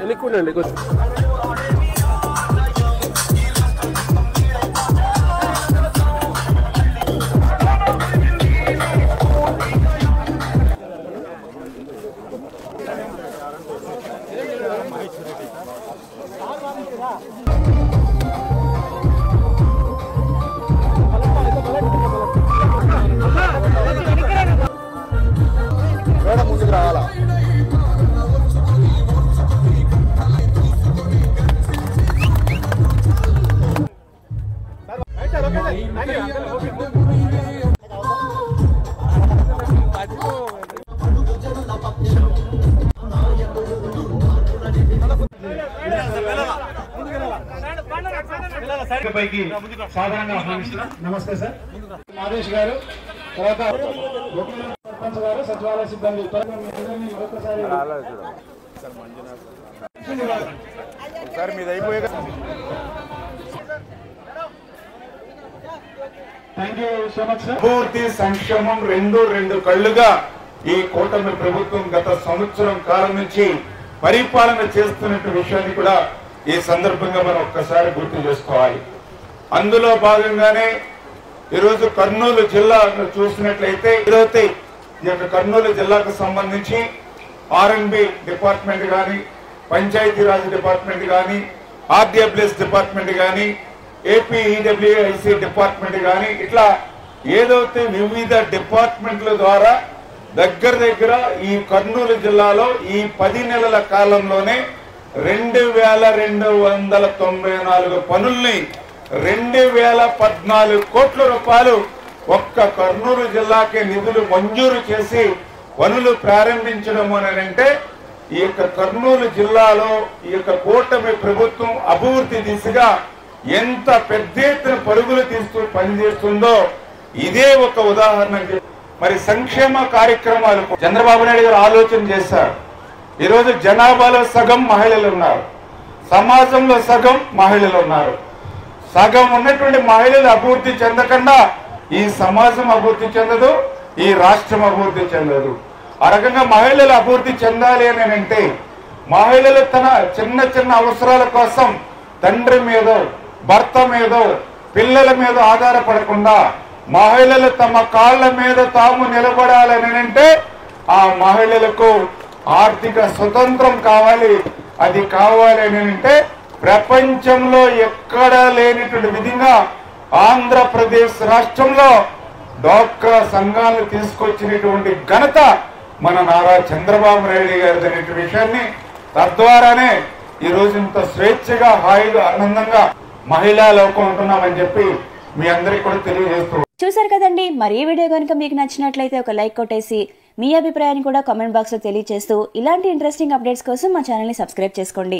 ఎన్నికుండండి ముందుకు రావాలా సాధారణంగా ఆహ్వానిస్తున్నాం. నమస్తే సార్. మాదేశ్ గారు, తర్వాత సర్పంచ్ గారు, సచివాలయ సిబ్బంది సార్ మీద అయిపోయే. Thank you so much sir. పూర్తి సంక్షేమం రెండు కళ్ళుగా ఈ కూటమి ప్రభుత్వం గత సంవత్సరం కాలం నుంచి పరిపాలన చేస్తున్న విషయాన్ని కూడా ఈ సందర్భంగా మనం ఒక్కసారి గుర్తు చేసుకోవాలి. అందులో భాగంగానే ఈరోజు కర్నూలు జిల్లా చూసినట్లయితే ఈ యొక్క కర్నూలు జిల్లాకు సంబంధించి R&B డిపార్ట్మెంట్ కానీ, పంచాయతీరాజ్ డిపార్ట్మెంట్ కానీ, RWS డిపార్ట్మెంట్ కానీ, APEWIC డిపార్ట్మెంట్ కానీ, ఇట్లా ఏదైతే వివిధ డిపార్ట్మెంట్ల ద్వారా దగ్గర ఈ కర్నూలు జిల్లాలో ఈ 10 నెలల కాలంలోనే 2294 పనుల్ని 2014 కోట్ల రూపాయలు ఒక్క కర్నూలు జిల్లాకే నిధులు మంజూరు చేసి పనులు ప్రారంభించడం అంటే ఈ యొక్క కర్నూలు జిల్లాలో ఈ యొక్క కూటమి ప్రభుత్వం అభివృద్ధి దిశగా ఎంత పెద్ద ఎత్తున పరుగులు తీస్తూ పనిచేస్తుందో ఇదే ఒక ఉదాహరణ. మరి సంక్షేమ కార్యక్రమాలు చంద్రబాబు నాయుడు గారు ఆలోచన చేశారు. ఈరోజు జనాభాలో సగం మహిళలు ఉన్నారు, సమాజంలో సగం మహిళలు ఉన్నారు. సగం ఉన్నటువంటి మహిళలు అభివృద్ధి చెందకుండా ఈ సమాజం అభివృద్ధి చెందదు, ఈ రాష్ట్రం అభివృద్ధి చెందదు. ఆ రకంగా మహిళలు అభివృద్ధి చెందాలి అని అంటే మహిళలు తన చిన్న అవసరాల కోసం తండ్రి మీదో, భర్త మీదో, పిల్లల మీద ఆధారపడకుండా మహిళలు తమ కాళ్ళ మీద తాము నిలబడాలని అంటే ఆ మహిళలకు ఆర్థిక స్వతంత్రం కావాలి. అది కావాలి అని అంటే ప్రపంచంలో ఎక్కడా లేనిటువంటి విధంగా ఆంధ్రప్రదేశ్ రాష్ట్రంలో డ్వాక్రా సంఘాలను తీసుకొచ్చినటువంటి ఘనత మన నారా చంద్రబాబు నాయుడు గారి అనే విషయాన్ని తద్వారానే ఈ రోజు ఇంత స్వేచ్ఛగా, హాయిగా, ఆనందంగా మహిళా లోకం ఉంటున్నామని చెప్పి మీ అందరికీ కూడా తెలియజేస్తూ. చూసారు కదండి. మరి ఈ వీడియో కనుక మీకు నచ్చినట్లయితే ఒక లైక్ కొట్టేసి మీ అభిప్రాయాన్ని కూడా కామెంట్ బాక్స్ లో తెలియజేస్తూ ఇలాంటి ఇంట్రెస్టింగ్ అప్డేట్స్ కోసం మా ఛానల్ ని సబ్స్క్రైబ్ చేసుకోండి.